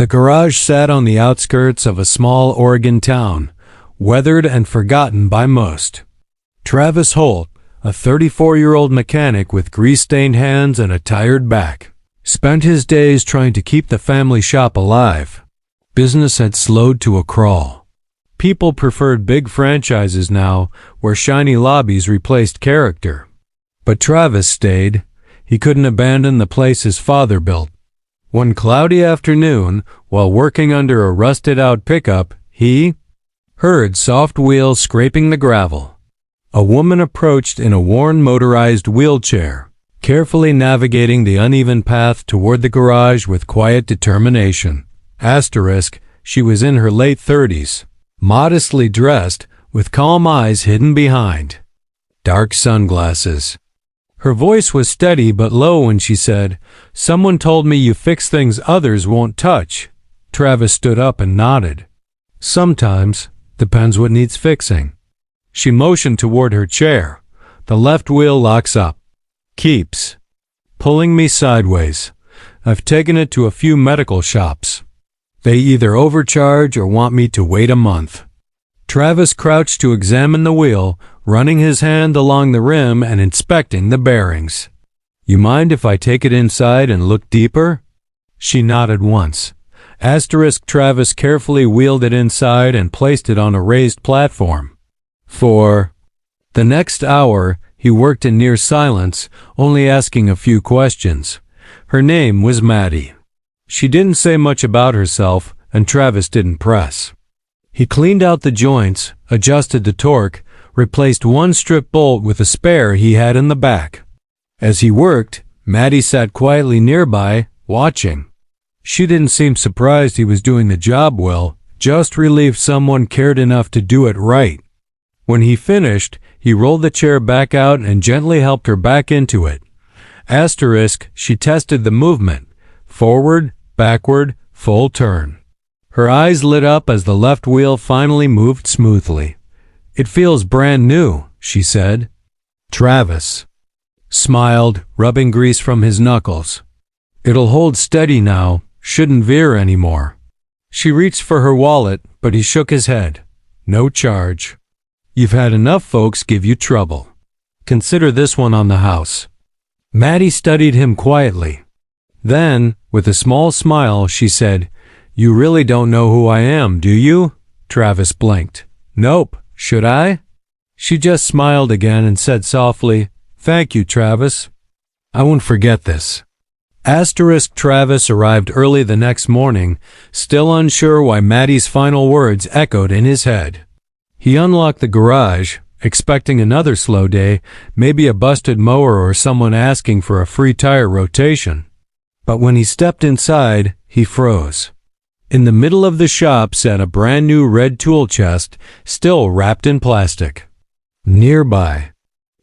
The garage sat on the outskirts of a small Oregon town, weathered and forgotten by most. Travis Holt, a 34-year-old mechanic with grease-stained hands and a tired back, spent his days trying to keep the family shop alive. Business had slowed to a crawl. People preferred big franchises now, where shiny lobbies replaced character. But Travis stayed. He couldn't abandon the place his father built. One cloudy afternoon, while working under a rusted-out pickup, he heard soft wheels scraping the gravel. A woman approached in a worn motorized wheelchair, carefully navigating the uneven path toward the garage with quiet determination. She was in her late 30s, modestly dressed, with calm eyes hidden behind dark sunglasses. Her voice was steady but low when she said, "Someone told me you fix things others won't touch." Travis stood up and nodded. "Sometimes. Depends what needs fixing." She motioned toward her chair. "The left wheel locks up. Keeps pulling me sideways. I've taken it to a few medical shops. They either overcharge or want me to wait a month." Travis crouched to examine the wheel, running his hand along the rim and inspecting the bearings. "You mind if I take it inside and look deeper?" She nodded once. Travis carefully wheeled it inside and placed it on a raised platform. For the next hour, he worked in near silence, only asking a few questions. Her name was Maddie. She didn't say much about herself, and Travis didn't press. He cleaned out the joints, adjusted the torque, replaced one strip bolt with a spare he had in the back. As he worked, Maddie sat quietly nearby, watching. She didn't seem surprised he was doing the job well, just relieved someone cared enough to do it right. When he finished, he rolled the chair back out and gently helped her back into it. She tested the movement. Forward, backward, full turn. Her eyes lit up as the left wheel finally moved smoothly. "It feels brand new," she said. Travis smiled, rubbing grease from his knuckles. "It'll hold steady now, shouldn't veer anymore." She reached for her wallet, but he shook his head. "No charge. You've had enough folks give you trouble. Consider this one on the house." Maddie studied him quietly. Then, with a small smile, she said, "You really don't know who I am, do you?" Travis blinked. "Nope. Should I?" She just smiled again and said softly, "Thank you, Travis. I won't forget this." Travis arrived early the next morning, still unsure why Maddie's final words echoed in his head. He unlocked the garage, expecting another slow day, maybe a busted mower or someone asking for a free tire rotation. But when he stepped inside, he froze. In the middle of the shop sat a brand new red tool chest, still wrapped in plastic. Nearby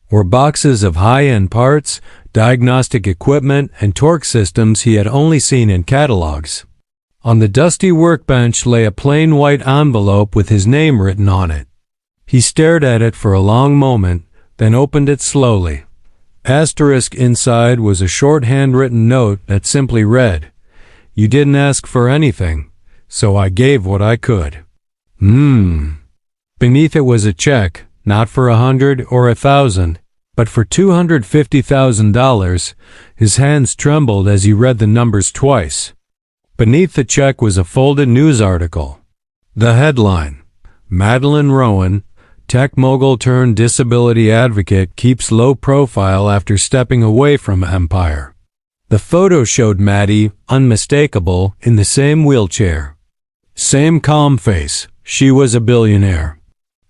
were boxes of high-end parts, diagnostic equipment, and torque systems he had only seen in catalogs. On the dusty workbench lay a plain white envelope with his name written on it. He stared at it for a long moment, then opened it slowly. Inside was a short handwritten note that simply read, "You didn't ask for anything, so I gave what I could." Beneath it was a check, not for $100 or $1,000, but for $250,000. His hands trembled as he read the numbers twice. Beneath the check was a folded news article. The headline, "Madeline Rowan, tech mogul turned disability advocate, keeps low profile after stepping away from Empire." The photo showed Maddie, unmistakable, in the same wheelchair. Same calm face. She was a billionaire.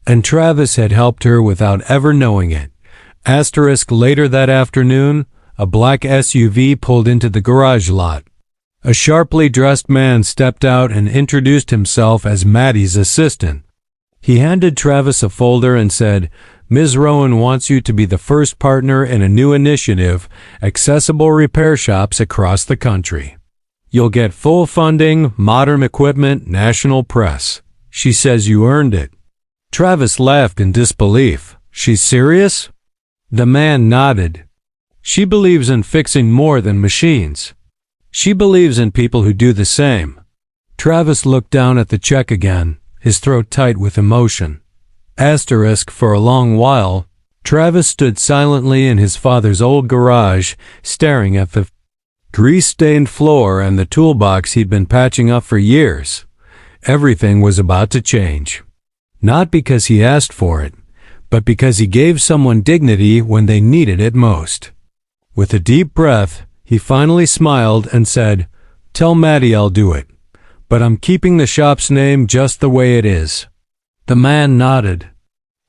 And Travis had helped her without ever knowing it. Later that afternoon, a black SUV pulled into the garage lot. A sharply dressed man stepped out and introduced himself as Maddie's assistant. He handed Travis a folder and said, "Ms. Rowan wants you to be the first partner in a new initiative, accessible repair shops across the country. You'll get full funding, modern equipment, national press. She says you earned it." Travis laughed in disbelief. "She's serious?" The man nodded. "She believes in fixing more than machines. She believes in people who do the same." Travis looked down at the check again, his throat tight with emotion. Asterisk. For a long while, Travis stood silently in his father's old garage, staring at the grease-stained floor and the toolbox he'd been patching up for years. Everything was about to change. Not because he asked for it, but because he gave someone dignity when they needed it most. With a deep breath, he finally smiled and said, "Tell Maddie I'll do it, but I'm keeping the shop's name just the way it is." The man nodded,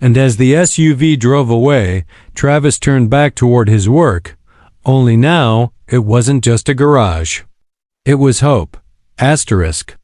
and as the SUV drove away, Travis turned back toward his work, only now it wasn't just a garage. It was hope. Asterisk.